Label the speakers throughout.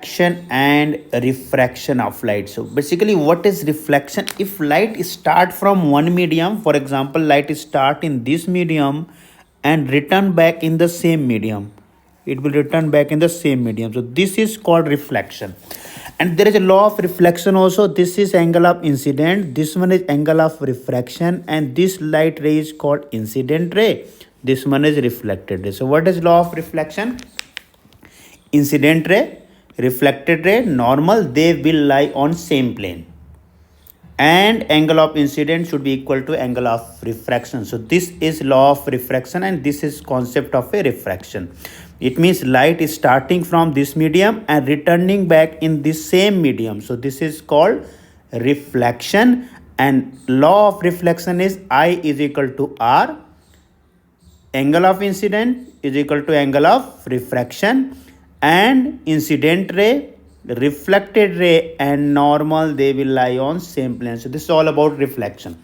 Speaker 1: Reflection and refraction of light. So basically, what is reflection? If light start from one medium, for example, light start in this medium and return back in the same medium, it will return back in the same medium. So this is called reflection. And there is a law of reflection also. This is angle of incident, this one is angle of refraction, and this light ray is called incident ray, this one is reflected ray. So what is law of reflection? Incident ray, reflected ray, normal, they will lie on same plane, and angle of incident should be equal to angle of refraction. So this is law of refraction, and this is concept of a refraction. It means light is starting from this medium and returning back in this same medium. So this is called reflection, and law of reflection is I is equal to R, angle of incident is equal to angle of refraction, and incident ray, reflected ray, and normal, they will lie on same plane. So this is all about reflection.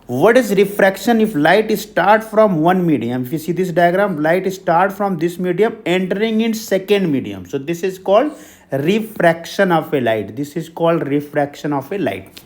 Speaker 1: What is refraction? If light start from one medium, if you see this diagram, light start from this medium entering in second medium, so this is called refraction of a light. This is called refraction of a light.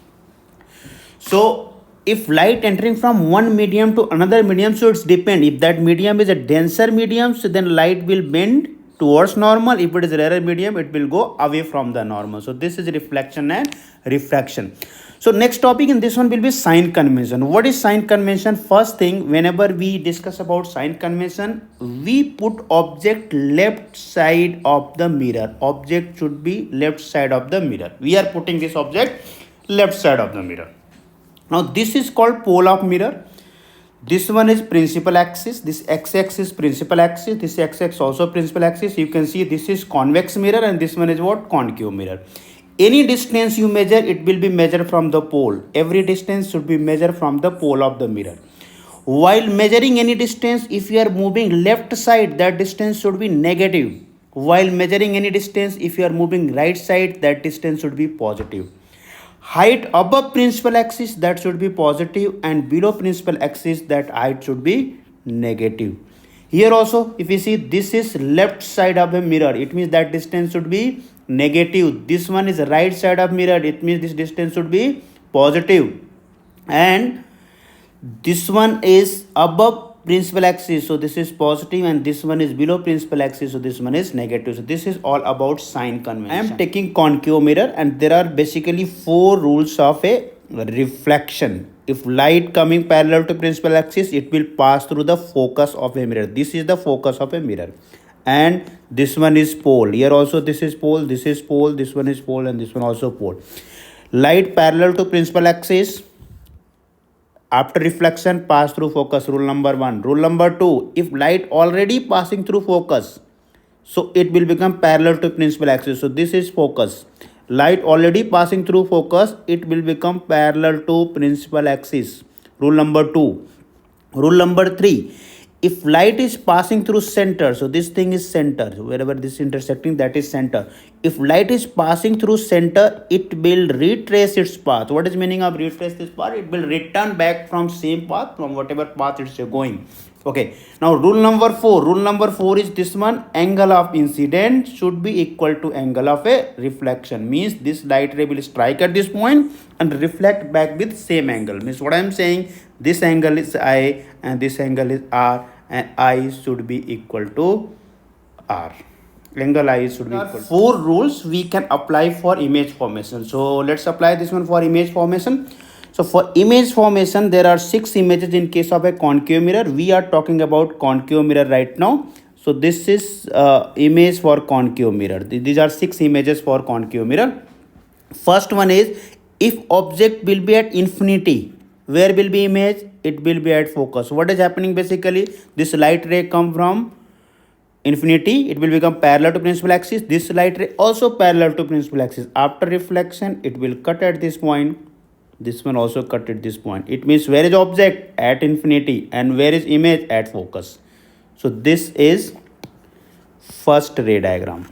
Speaker 1: So if light entering from one medium to another medium, so it's depend. If that medium is a denser medium, so then light will bend towards normal. If it is a rarer medium, it will go away from the normal. So this is reflection and refraction. So next topic in this one will be sign convention. What is sign convention? First thing, whenever we discuss about sign convention, we put object left side of the mirror. Object should be left side of the mirror. We are putting this object left side of the mirror. Now this is called pole of mirror. This one is principal axis, this x-axis principal axis, this x-axis also principal axis. You can see this is convex mirror, and this one is what? Concave mirror. Any distance you measure, it will be measured from the pole. Every distance should be measured from the pole of the mirror. While measuring any distance, if you are moving left side, that distance should be negative. While measuring any distance, if you are moving right side, that distance should be positive. Height above principal axis, that should be positive, and below principal axis, that height should be negative. Here also, if you see, this is left side of a mirror, it means that distance should be negative. This one is right side of mirror, it means this distance should be positive. And this one is above principal axis, so this is positive, and this one is below principal axis, so this one is negative. So this is all about sign convention. I am taking concave mirror, and there are basically 4 rules of a reflection. If light coming parallel to principal axis, it will pass through the focus of a mirror. This is the focus of a mirror, and this one is pole. Here also this is pole, this is pole, this one is pole, and this one also pole. Light parallel to principal axis, after reflection pass through focus, rule number 1. Rule number 2, if light already passing through focus, so it will become parallel to principal axis. So this is focus. Light already passing through focus, it will become parallel to principal axis. Rule number 2. Rule number 3, if light is passing through center, so this thing is center, wherever this intersecting, that is center. If light is passing through center, it will retrace its path. What is meaning of retrace this path? It will return back from same path, from whatever path it's going. Okay, now rule number 4. Rule number 4 is this one, angle of incident should be equal to angle of a reflection. Means this light ray will strike at this point and reflect back with same angle. Means what I am saying, this angle is I and this angle is R, and I should be equal to R. Angle I should be equal to 4 rules we can apply for image formation. So let's apply this one for image formation. So for image formation, there are 6 images in case of a concave mirror. We are talking about concave mirror right now. So this is image for concave mirror. These are 6 images for concave mirror. First one is, if object will be at infinity, where will be image? It will be at focus. What is happening basically? This light ray come from infinity, it will become parallel to principal axis. This light ray also parallel to principal axis. After reflection, it will cut at this point. This one also cut at this point. It means where is object? At infinity. And where is image? At focus. So this is first ray diagram.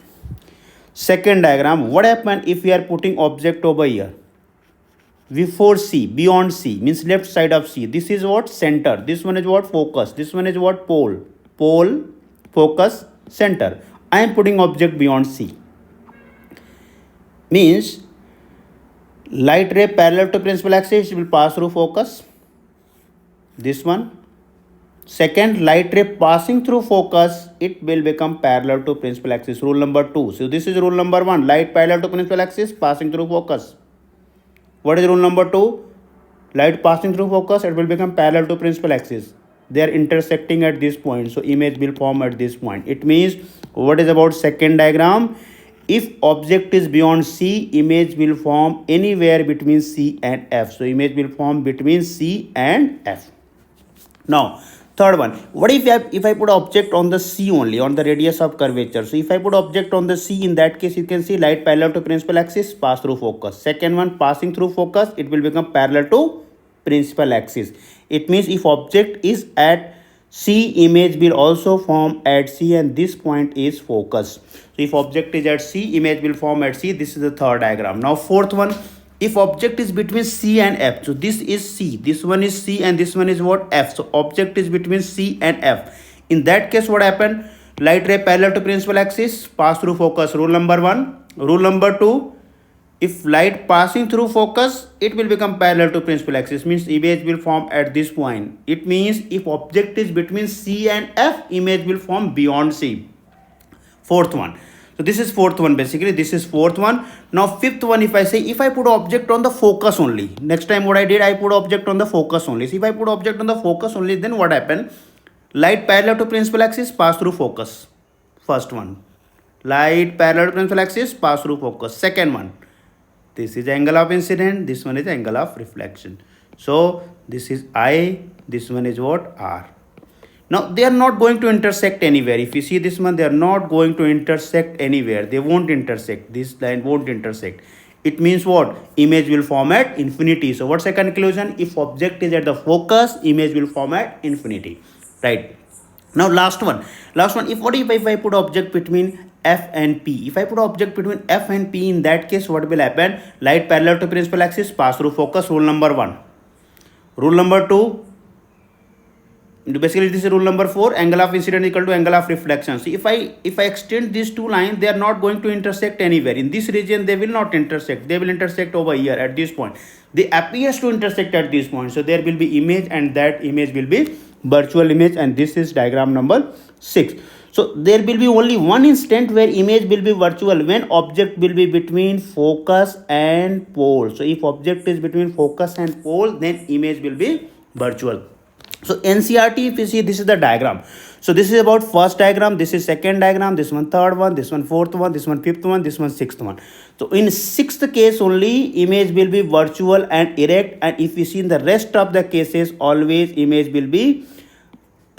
Speaker 1: Second diagram, what happen if we are putting object over here? Before C, beyond C, means left side of C. This is what? Center. This one is what? Focus. This one is what? Pole. Pole, focus, center. I am putting object beyond C. Means light ray parallel to principal axis will pass through focus. This one. Second, light ray passing through focus, it will become parallel to principal axis. Rule number 2. So this is rule number 1. Light parallel to principal axis passing through focus. What is rule number 2? Light passing through focus, it will become parallel to principal axis. They are intersecting at this point, so image will form at this point. It means, what is about second diagram? If object is beyond C, image will form anywhere between C and F. So image will form between C and F. Now, third one, what if I put object on the C only, on the radius of curvature? So if I put object on the C, in that case you can see light parallel to principal axis, pass through focus. Second one, passing through focus, it will become parallel to principal axis. It means if object is at C, image will also form at C, and this point is focus. So if object is at C, image will form at C. This is the third diagram. Now fourth one, if object is between C and F, so this is C, this one is C, and this one is what? F. So object is between C and F. In that case, what happened? Light ray parallel to principal axis, pass through focus. Rule number 1. Rule number 2, if light passing through focus, it will become parallel to principal axis, means image will form at this point. It means if object is between C and F, image will form beyond C. Fourth one. So this is fourth one, basically this is fourth one. Now fifth one, if I say, if I put object on the focus only, next time what I did, I put object on the focus only. So if I put object on the focus only, then what happened? Light parallel to principal axis, pass through focus. First one, light parallel to principal axis, pass through focus. Second one, this is angle of incident, this one is angle of reflection. So this is I, this one is what? R. Now they are not going to intersect anywhere. If you see this one, they are not going to intersect anywhere. They won't intersect. This line won't intersect. It means what? Image will form at infinity. So what's the conclusion? If object is at the focus, image will form at infinity. Right. Now last one. If I put object between F and P? If I put object between F and P, in that case, what will happen? Light parallel to principal axis, pass through focus. Rule number 1. Rule number 2. Basically this is rule number 4, angle of incident equal to angle of reflection. So if I extend these two lines, they are not going to intersect anywhere. In this region they will not intersect. They will intersect over here at this point. They appears to intersect at this point. So there will be image, and that image will be virtual image, and this is diagram number 6. So there will be only one instant where image will be virtual, when object will be between focus and pole. So if object is between focus and pole, then image will be virtual. So NCRT, if you see, this is the diagram. So this is about first diagram, this is second diagram, this one third one, this one fourth one, this one fifth one, this one sixth one. So in sixth case only, image will be virtual and erect, and if you see in the rest of the cases, always image will be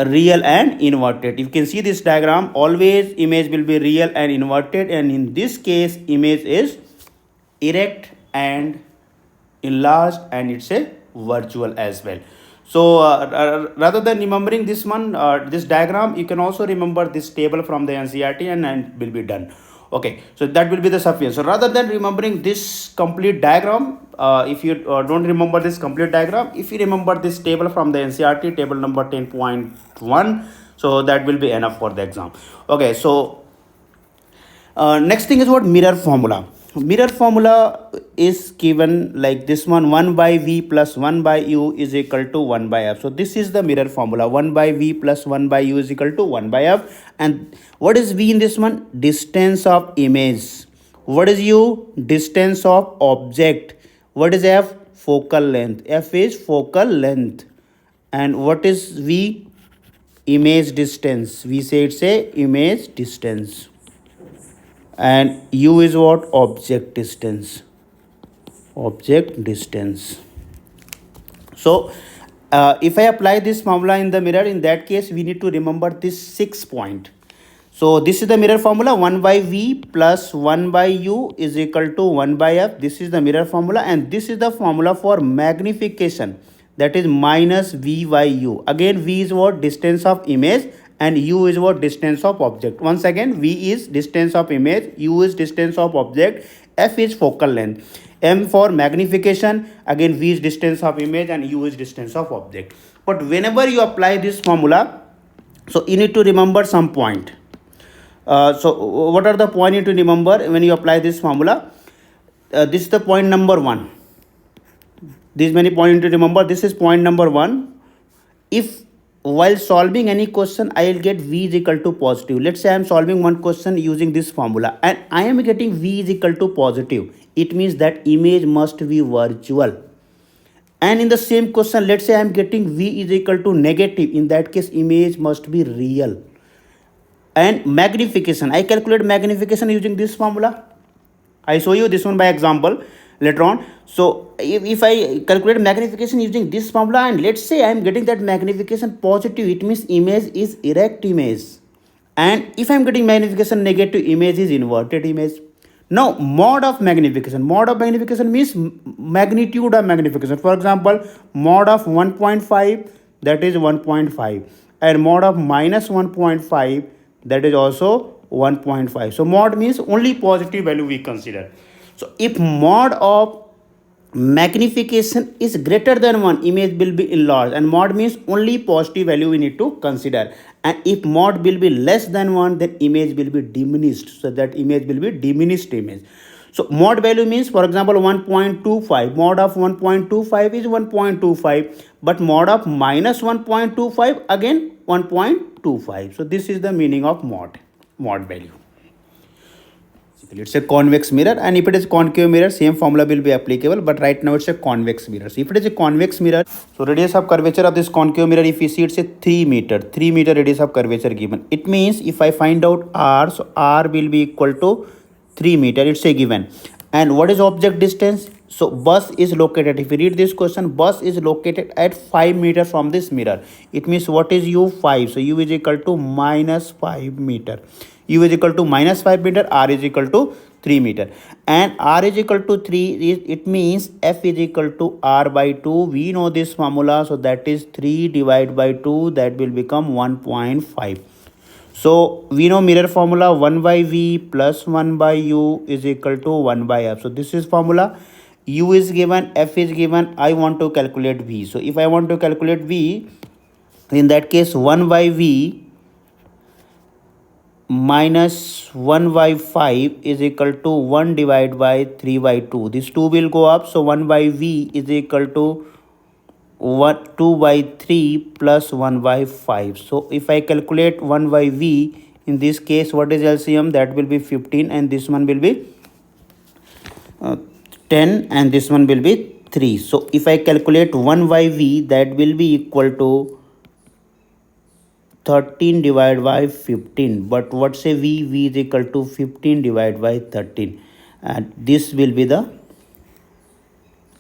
Speaker 1: real and inverted. You can see this diagram, always image will be real and inverted, and in this case image is erect and enlarged, and it's a virtual as well. So rather than remembering this one, this diagram, you can also remember this table from the NCRT, and will be done. Okay, so that will be the sufficient. So rather than remembering this complete diagram, if you don't remember this complete diagram, if you remember this table from the NCRT, table number 10.1, so that will be enough for the exam. Okay, so next thing is what? Mirror formula. Mirror formula is given like this one: 1 by V plus 1 by U is equal to 1 by F. So this is the mirror formula: 1 by V plus 1 by U is equal to 1 by F. And what is V in this one? Distance of image. What is U? Distance of object. What is F? Focal length. F is focal length. And what is V? Image distance. We say it's a image distance. And U is what? Object distance. Object distance. So if I apply this formula in the mirror, in that case we need to remember this 6 point. So this is the mirror formula: 1 by V plus 1 by U is equal to 1 by F. This is the mirror formula, and this is the formula for magnification, that is minus V by U. Again, V is what? Distance of image, and U is what? Distance of object. Once again, V is distance of image, U is distance of object, F is focal length. M for magnification, again V is distance of image and U is distance of object. But whenever you apply this formula, so you need to remember some point. So what are the point you need to remember when you apply this formula? this is the point number 1. These many points to remember. This is point number 1. If while solving any question I will get v is equal to positive. Let's say I am solving one question using this formula and I am getting v is equal to positive. It means that image must be virtual. And in the same question, let's say I am getting v is equal to negative. In that case, image must be real. And magnification, I calculate magnification using this formula. I show you this one by example later on. So if I calculate magnification using this formula and let's say I am getting that magnification positive, it means image is erect image. And if I am getting magnification negative, image is inverted image. Now mode of magnification. Mode of magnification means magnitude of magnification. For example, mode of 1.5, that is 1.5. And mode of minus 1.5, that is also 1.5. So mode means only positive value we consider. So if mode of magnification is greater than 1, image will be enlarged, and mode means only positive value we need to consider. And if mode will be less than 1, then image will be diminished. So that image will be diminished image. So mode value means, for example, 1.25. Mode of 1.25 is 1.25, but mode of minus 1.25 again 1.25. So this is the meaning of mode value. It's a convex mirror, and if it is concave mirror, same formula will be applicable, but right now it's a convex mirror. So if it is a convex mirror, so radius of curvature of this concave mirror, if you see, it's a 3 meter. 3 meter radius of curvature given. It means if I find out r, so r will be equal to 3 meter. It's a given. And what is object distance? So bus is located, if you read this question, bus is located at 5 meter from this mirror. It means what is u? 5. So u is equal to minus 5 meter. U is equal to minus 5 meter, r is equal to 3 meter. And r is equal to 3, it means f is equal to r by 2. We know this formula, so that is 3 divided by 2, that will become 1.5. So we know mirror formula, 1 by v plus 1 by u is equal to 1 by f. So this is formula. U is given, f is given, I want to calculate v. So if I want to calculate v, in that case 1 by v minus 1 by 5 is equal to 1 divided by 3 by 2. This 2 will go up, so 1 by v is equal to 2 by 3 plus 1 by 5. So if I calculate 1 by v, in this case what is LCM? That will be 15, and this one will be 10, and this one will be 3. So if I calculate 1 by v, that will be equal to 13 divided by 15. But what say v? V is equal to 15 divided by 13. And this will be the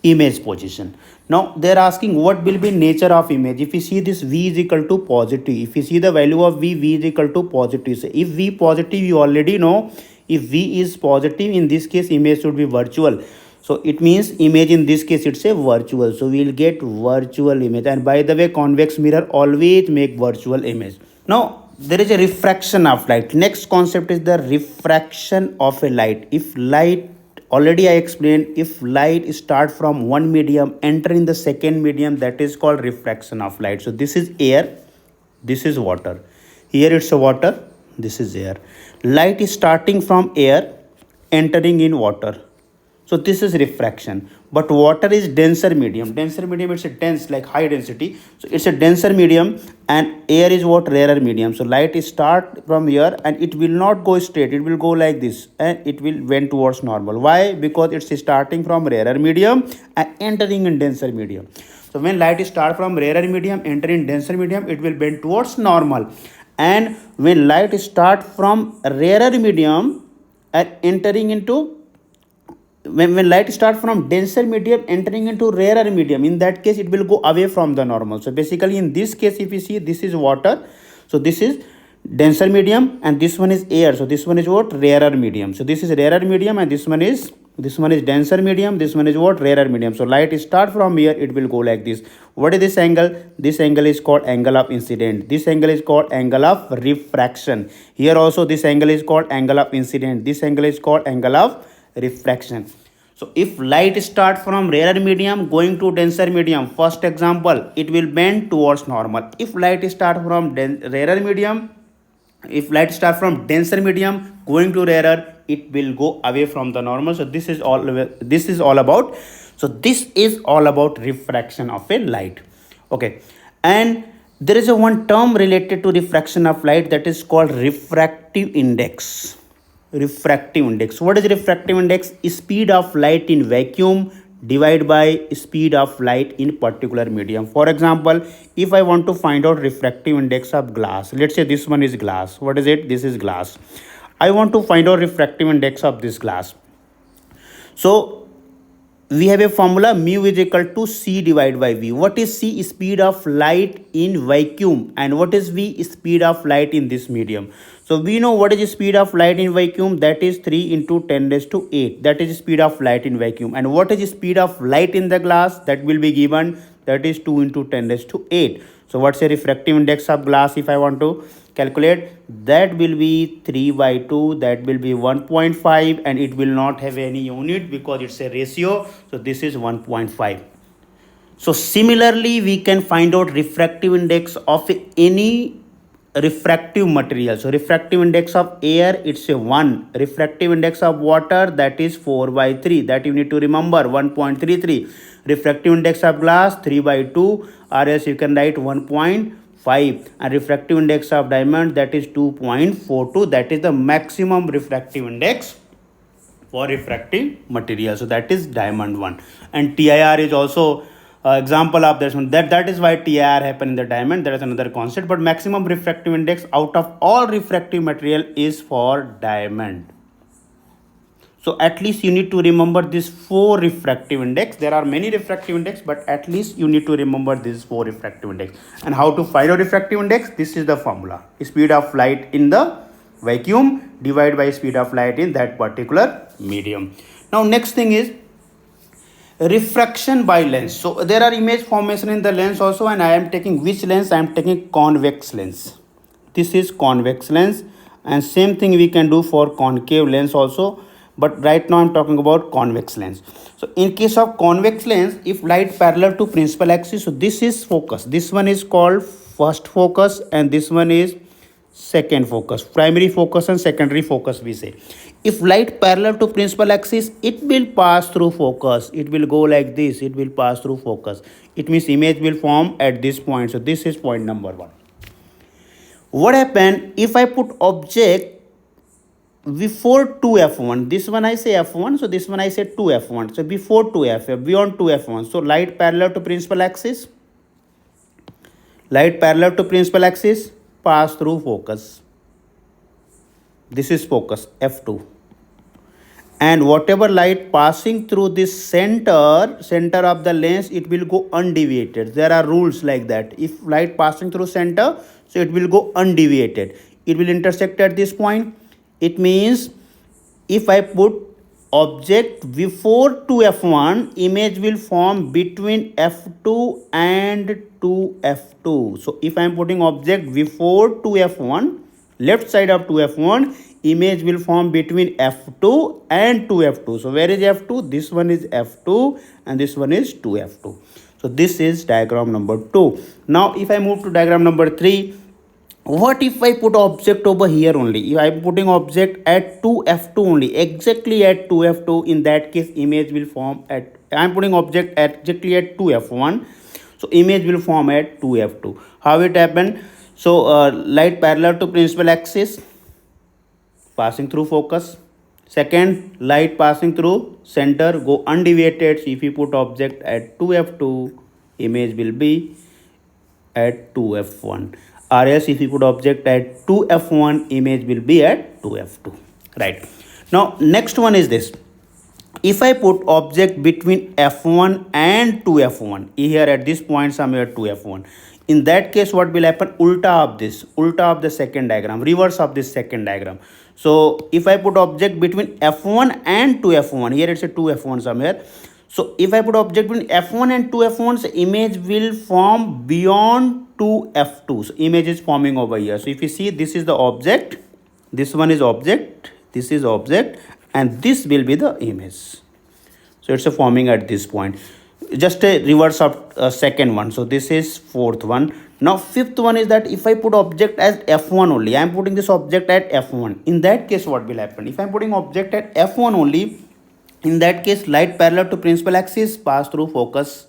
Speaker 1: image position. Now they are asking what will be nature of image. If you see this, v is equal to positive. If you see the value of v, v is equal to positive. So if v positive, you already know, if v is positive, in this case image should be virtual. So it means image in this case it's a virtual. So we will get virtual image. And by the way, convex mirror always make virtual image. Now there is a refraction of light. Next concept is the refraction of a light. If light, already I explained, if light start from one medium, enter in the second medium, that is called refraction of light. So this is air, this is water. Here it's a water, this is air. Light is starting from air, entering in water. So this is refraction. But water is denser medium. Denser medium, it's a dense, like high density. So it's a denser medium, and air is what? Rarer medium. So light is start from here and it will not go straight. It will go like this and it will went towards normal. Why? Because it's starting from rarer medium and entering in denser medium. So when light is start from rarer medium, enter in denser medium, it will bend towards normal. And when light start from rarer medium and entering into, when light start from denser medium entering into rarer medium, in that case it will go away from the normal. So basically in this case, if you see, this is water, so this is denser medium, and this one is air. So this one is what? Rarer medium. So this is rarer medium, and this one is denser medium, this one is what? Rarer medium. So light start from here, it will go like this. What is this angle? This angle is called angle of incident. This angle is called angle of refraction. Here also this angle is called angle of incident. This angle is called angle of refraction. So if light start from rarer medium going to denser medium, first example, it will bend towards normal. If light start from rarer medium, if light start from denser medium going to rarer, it will go away from the normal. So this is all about, so this is all about refraction of a light. Okay, and there is a one term related to refraction of light, that is called refractive index. Refractive index, what is refractive index? Speed of light in vacuum divided by speed of light in particular medium. For example, if I want to find out refractive index of glass, let's say this one is glass. What is it? This is glass. I want to find out refractive index of this glass. So we have a formula, mu is equal to c divided by v. What is c? Speed of light in vacuum. And what is v? Speed of light in this medium. So we know what is the speed of light in vacuum, that is 3 into 10 raised to 8. That is speed of light in vacuum. And what is the speed of light in the glass? That will be given, that is 2 into 10 raised to 8. So what's the refractive index of glass if I want to calculate? That will be 3 by 2, that will be 1.5, and it will not have any unit because it's a ratio. So this is 1.5. So similarly, we can find out refractive index of any refractive material. So refractive index of air, it's a 1. Refractive index of water, that is 4 by 3. That you need to remember, 1.33. Refractive index of glass, 3 by 2, or else you can write 1.5. And refractive index of diamond, that is 2.42. That is the maximum refractive index for refractive material. So that is diamond one. And TIR is also example of this one. That is why TIR happen in the diamond. That is another concept. But maximum refractive index out of all refractive material is for diamond. So at least you need to remember this 4 refractive index. There are many refractive index, but at least you need to remember this 4 refractive index. And how to find out refractive index? This is the formula. Speed of light in the vacuum divided by speed of light in that particular medium. Now next thing is refraction by lens. So there are image formation in the lens also, and I am taking which lens? I am taking convex lens. This is convex lens, and same thing we can do for concave lens also, but right now I am talking about convex lens. So in case of convex lens, if light parallel to principal axis, so this is focus. This one is called first focus, and this one is second focus. Primary focus and secondary focus we say. If light parallel to principal axis, it will pass through focus. It will go like this. It will pass through focus. It means image will form at this point. So this is point number 1. What happen if I put object before 2f1? This one I say f1, so this one I say 2f1. So before 2f, beyond 2f1. So light parallel to principal axis. Light parallel to principal axis, pass through focus. This is focus, f2. And whatever light passing through this center of the lens, it will go undeviated. There are rules like that. If light passing through center, so it will go undeviated. It will intersect at this point. It means if I put object before 2f1, image will form between f2 and 2f2. So if I am putting object before 2f1, left side of 2f1, image will form between f2 and 2f2. So where is f2? This one is f2 and this one is 2f2. So this is diagram number 2. Now if I move to diagram number 3, what if I put object over here only? If I am putting object at 2f2 only, exactly at 2f2, in that case image will form at, I am putting object exactly at 2f1, so image will form at 2f2. How it happened? So light parallel to principal axis, passing through focus. Second, light passing through center, go undeviated. So if you put object at 2f2, image will be at 2f1. Or else if you put object at 2f1, image will be at 2f2. Right. Now next one is this. If I put object between f1 and 2f1, here at this point somewhere 2f1, in that case what will happen? Ulta of this, ulta of the second diagram, reverse of this second diagram. So if I put object between f1 and 2f1, here it's a 2f1 somewhere. So if I put object between f1 and 2f1, the image will form beyond 2f2. So image is forming over here. So if you see, this is the object, this one is object, this is object, and this will be the image. So it's a forming at this point. Just a reverse of second one. So this is fourth one. Now fifth one is that if I put object as f1 only, I am putting this object at f1. In that case, what will happen? If I am putting object at f1 only, in that case, light parallel to principal axis pass through focus.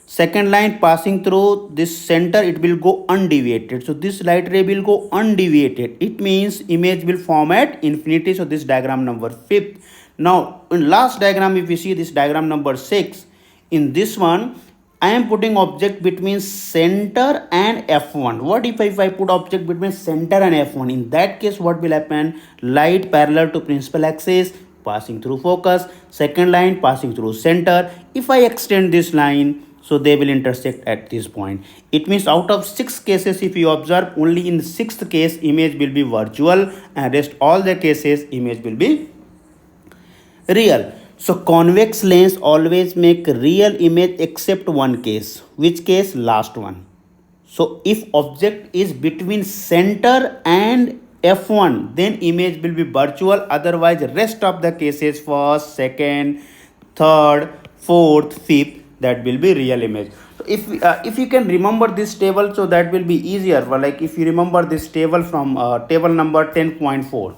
Speaker 1: Second line passing through this center, it will go undeviated. So this light ray will go undeviated. It means image will form at infinity. So this diagram number 5th. Now in last diagram, if you see this diagram number 6, in this one, I am putting object between center and f1. What if I put object between center and f1? In that case, what will happen? Light parallel to principal axis passing through focus. Second line passing through center. If I extend this line, so they will intersect at this point. It means out of 6 cases, if you observe, only in 6th case image will be virtual, and rest all the cases image will be real. So convex lens always make real image except one case. Which case? Last one. So if object is between center and f1, then image will be virtual. Otherwise rest of the cases, first, second, third, fourth, fifth, that will be real image. So if you can remember this table, so that will be easier. Like if you remember this table from table number 10.4,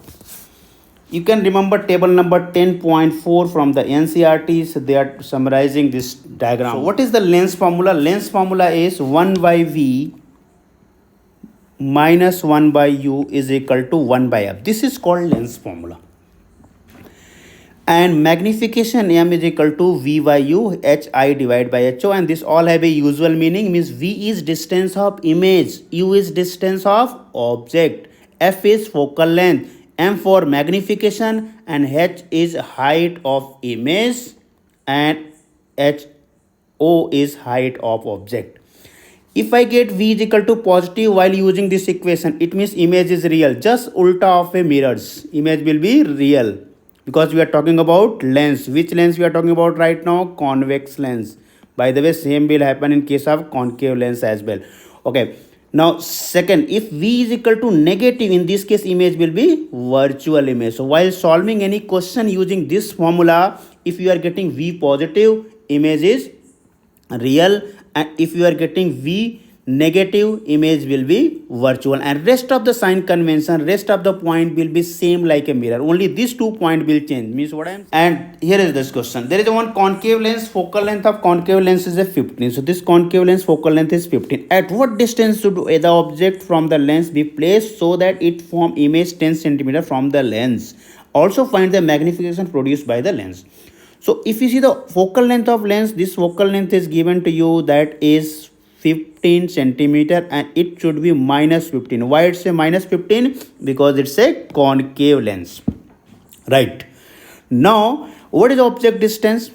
Speaker 1: you can remember table number 10.4 from the NCRTs. They are summarizing this diagram. So what is the lens formula? Lens formula is 1 by V minus 1 by U is equal to 1 by F. This is called lens formula. And magnification M is equal to V by U, HI divided by HO, and this all have a usual meaning, means V is distance of image, U is distance of object, F is focal length, M for magnification, and H is height of image, and HO is height of object. If I get V is equal to positive while using this equation, it means image is real. Just ulta of a mirrors, image will be real. Because we are talking about lens. Which lens we are talking about right now? Convex lens. By the way, same will happen in case of concave lens as well. Okay. Now, second, if V is equal to negative, in this case, image will be virtual image. So, while solving any question using this formula, if you are getting V positive, image is real. And if you are getting V negative, image will be virtual, and rest of the sign convention, rest of the point will be same like a mirror. Only these 2 points will change. Means what I am. And here is this question. There is one concave lens. Focal length of concave lens is a 15. So this concave lens focal length is 15. At what distance should the object from the lens be placed so that it form image 10 centimeter from the lens? Also find the magnification produced by the lens. So if you see the focal length of lens, this focal length is given to you, that is 15 centimeter, and it should be minus 15. Why it's a minus 15? Because it's a concave lens. Right. Now, what is object distance?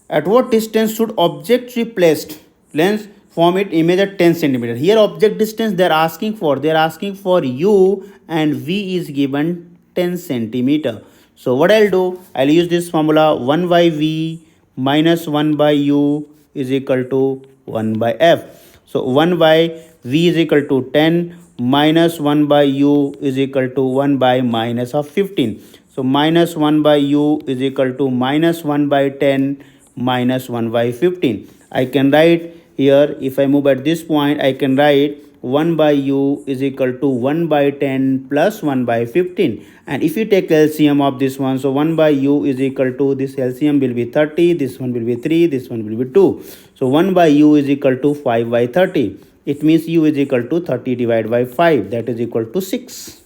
Speaker 1: At what distance should object be placed? Lens form it image at 10 centimeter. Here object distance they are asking for. They are asking for U, and V is given 10 centimeter. So what I'll do? I'll use this formula 1 by V minus 1 by U is equal to 1 by F. So 1 by V is equal to 10 minus 1 by U is equal to 1 by minus of 15. So minus 1 by U is equal to minus 1 by 10 minus 1 by 15. I can write here, if I move at this point, I can write 1 by U is equal to 1 by 10 plus 1 by 15. And if you take LCM of this one, so 1 by U is equal to, this LCM will be 30, this one will be 3, this one will be 2. So 1 by U is equal to 5 by 30. It means U is equal to 30 divided by 5, that is equal to 6.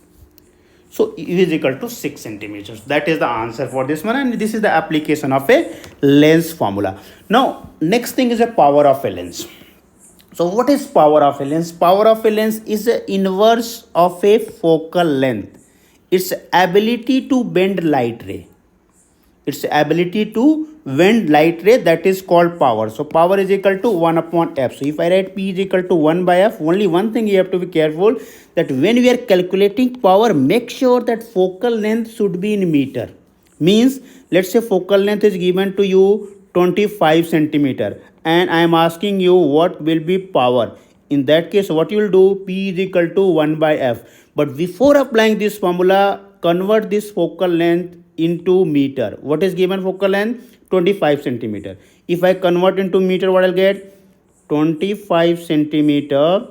Speaker 1: So U is equal to 6 centimeters. That is the answer for this one, and this is the application of a lens formula. Now next thing is a power of a lens. So what is power of a lens? Power of a lens is the inverse of a focal length. Its ability to bend light ray. Its ability to bend light ray, that is called power. So power is equal to 1 upon F. So if I write P is equal to 1 by F, only one thing you have to be careful, that when we are calculating power, make sure that focal length should be in meter. Means, let's say focal length is given to you 25 centimeter, and I am asking you what will be power. In that case, what you will do? P is equal to 1 by F. But before applying this formula, convert this focal length into meter. What is given focal length? 25 centimeter. If I convert into meter, what I'll get? 25 centimeter.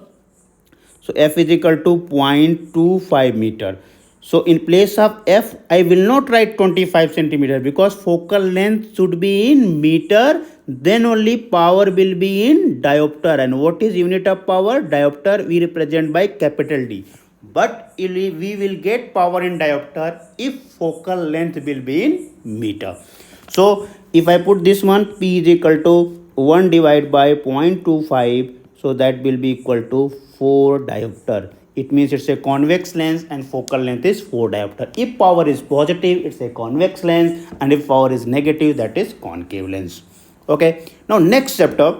Speaker 1: So f is equal to 0.25 meter. So in place of f, I will not write 25 centimeter because focal length should be in meter. Then only power will be in diopter. And what is unit of power? Diopter we represent by capital D. But we will get power in diopter if focal length will be in meter. So if I put this one, P is equal to 1 divided by 0.25, so that will be equal to 4 diopter. It means it's a convex lens and focal length is 4 diopter. If power is positive, it's a convex lens, and if power is negative, that is concave lens. Okay. Now next chapter,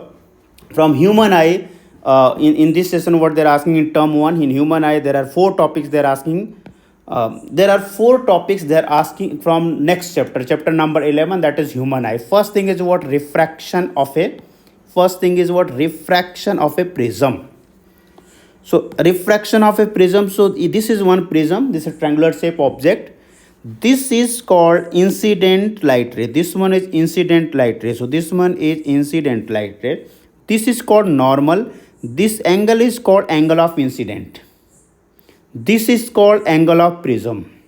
Speaker 1: from human eye. In this session, what they're asking in term 1, in human eye, there are 4 topics they're asking. There are 4 topics they're asking from next chapter, chapter number 11, that is human eye. First thing is what refraction of a prism. So refraction of a prism. So this is one prism. This is a triangular shape object. This is called incident light ray. This one is incident light ray. So this one is incident light ray. This is called normal. This angle is called angle of incident. This is called angle of prism.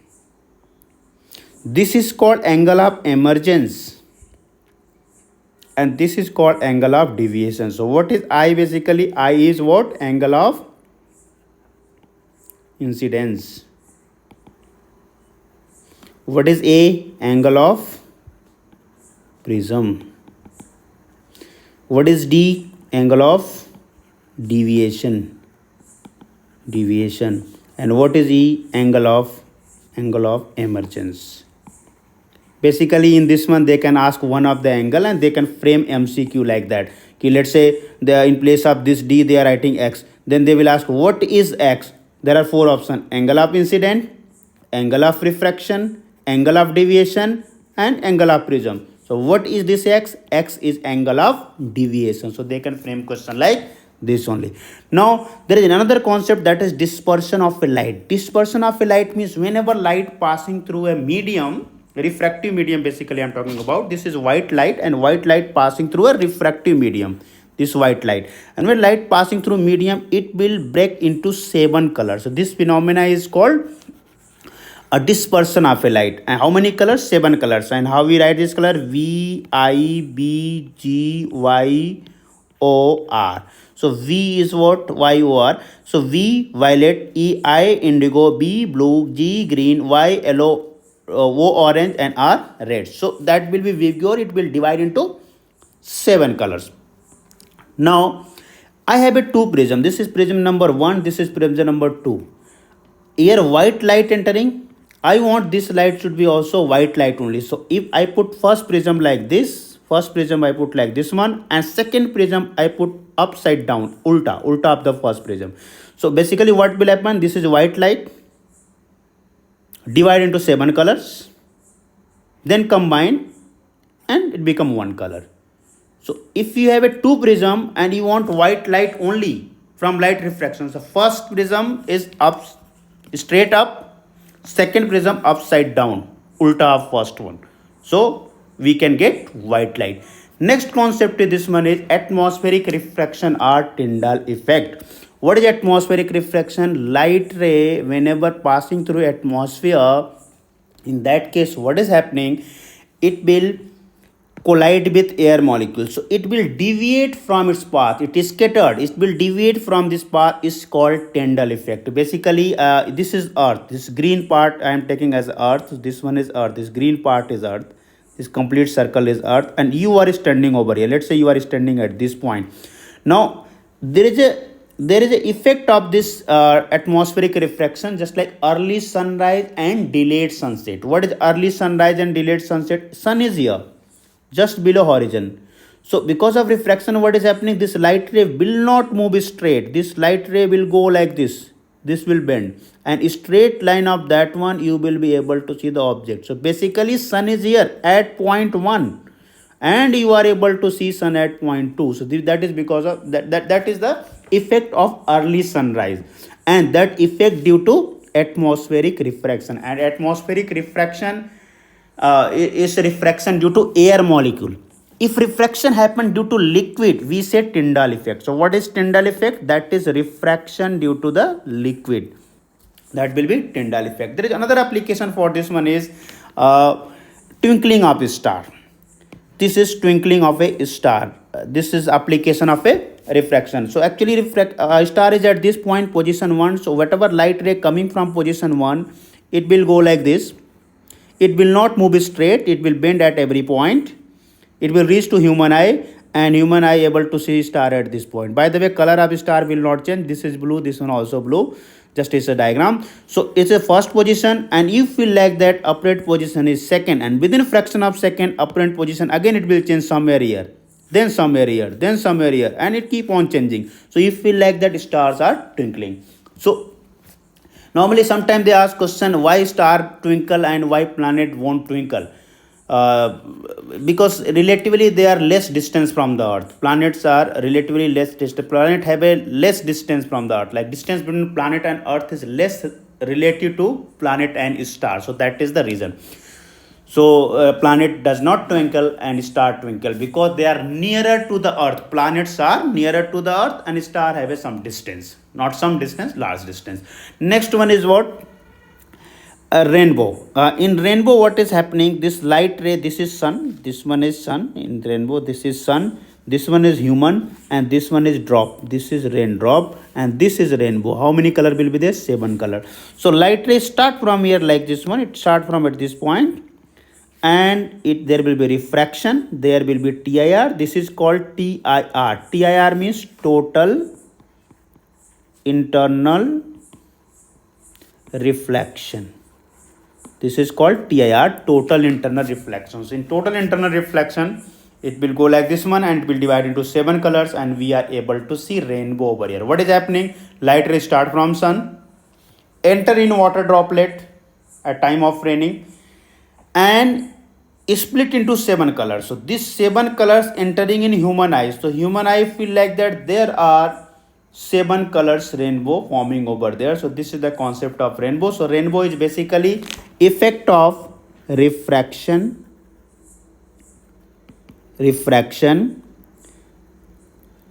Speaker 1: This is called angle of emergence. And this is called angle of deviation. So what is I basically? I is what? Angle of incidence. What is A? Angle of prism. What is D? Angle of deviation. And what is E? Angle of emergence. Basically in this one they can ask one of the angle and they can frame MCQ like that. Okay, let's say they are in place of this D they are writing X. Then they will ask what is X? There are 4 options: angle of incident, angle of refraction, angle of deviation, and angle of prism. So what is this X? X is angle of deviation. So they can frame question like this only. Now there is another concept, that is dispersion of a light. Dispersion of a light means whenever light passing through a medium, refractive medium basically I am talking about. This is white light, and white light passing through a refractive medium. This white light, and when light passing through medium, it will break into 7 colors. So this phenomena is called a dispersion of a light. And how many colors? 7 colors. And how we write this color? V I B G Y O R. So V is what? Y O R. So V violet, E I indigo, B blue, G green, Y yellow, O orange, and R red. So that will be vigor. It will divide into 7 colors. Now I have a 2 prism. This is prism number 1. This is prism number 2. Here white light entering. I want this light should be also white light only. So if I put first prism like this, first prism I put like this one, and second prism I put upside down, ulta of the first prism. So basically what will happen? This is white light, divide into 7 colors, then combine, and it become 1 color. So if you have a 2 prism and you want white light only from light refraction, so first prism is up, straight up, second prism upside down, ulta of first one. So we can get white light. Next concept is this one is atmospheric refraction or Tyndall effect. What is atmospheric refraction? Light ray whenever passing through atmosphere, in that case what is happening? It will collide with air molecules. So it will deviate from its path. It is scattered. It will deviate from this path, is called Tyndall effect. Basically, this is Earth. This green part I am taking as Earth. This one is Earth. This green part is Earth. This complete circle is Earth. And you are standing over here. Let's say you are standing at this point. Now, there is a effect of this atmospheric refraction, just like early sunrise and delayed sunset. What is early sunrise and delayed sunset? Sun is here, just below horizon. So because of refraction, what is happening? This light ray will not move straight. This light ray will go like this. This will bend, and a straight line of that one you will be able to see the object. So basically sun is here at point 1 and you are able to see sun at point 2. So that is because of that is the effect of early sunrise, and that effect due to atmospheric refraction. And atmospheric refraction is refraction due to air molecule. If refraction happen due to liquid, we say Tyndall effect. So what is Tyndall effect? That is refraction due to the liquid. That will be Tyndall effect. There is another application for this one is twinkling of a star. This is twinkling of a star. This is application of a refraction. So actually star is at this point position 1. So whatever light ray coming from position 1, it will go like this. It will not move straight. It will bend at every point. It will reach to human eye, and human eye able to see star at this point. By the way, color of star will not change. This is blue, this one also blue. Just is a diagram. So it's a first position, and if we like that upright position is second, and within fraction of second upright position again it will change somewhere here, then somewhere here, then somewhere here, and it keep on changing. So if we like that stars are twinkling. So normally sometimes they ask question why star twinkle and why planet won't twinkle. Because relatively they are less distance from the earth. Planets are relatively less distant. Planet have a less distance from the earth. Like distance between planet and earth is less relative to planet and star. So that is the reason. So planet does not twinkle and star twinkle because they are nearer to the earth. Planets are nearer to the earth and star have a some distance, not some distance, large distance. Next one is what? A rainbow. In rainbow, what is happening? This light ray, this is sun, this one is sun. In rainbow, this is sun, this one is human, and this one is drop. This is raindrop, and this is rainbow. How many color will be there? 7 color. So light ray start from here like this one. It start from at this point, and there will be refraction. There will be TIR. This is called TIR. TIR means total internal reflection. This is called TIR, total internal reflections. In total internal reflection, it will go like this one and it will divide into 7 colors, and we are able to see rainbow over here. What is happening? Light rays start from sun, enter in water droplet at time of raining, and split into 7 colors. So these 7 colors entering in human eyes. So human eye feel like that there are 7 colors rainbow forming over there. So this is the concept of rainbow. So rainbow is basically effect of refraction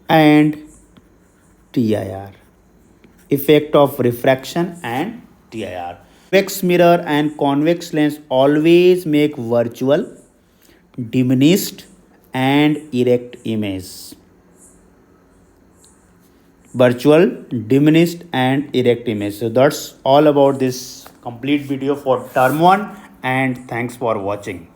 Speaker 1: and TIR. Effect of refraction and TIR. Convex mirror and convex lens always make virtual, diminished and erect image. Virtual, diminished and erect image. So that's all about this complete video for term 1, and thanks for watching.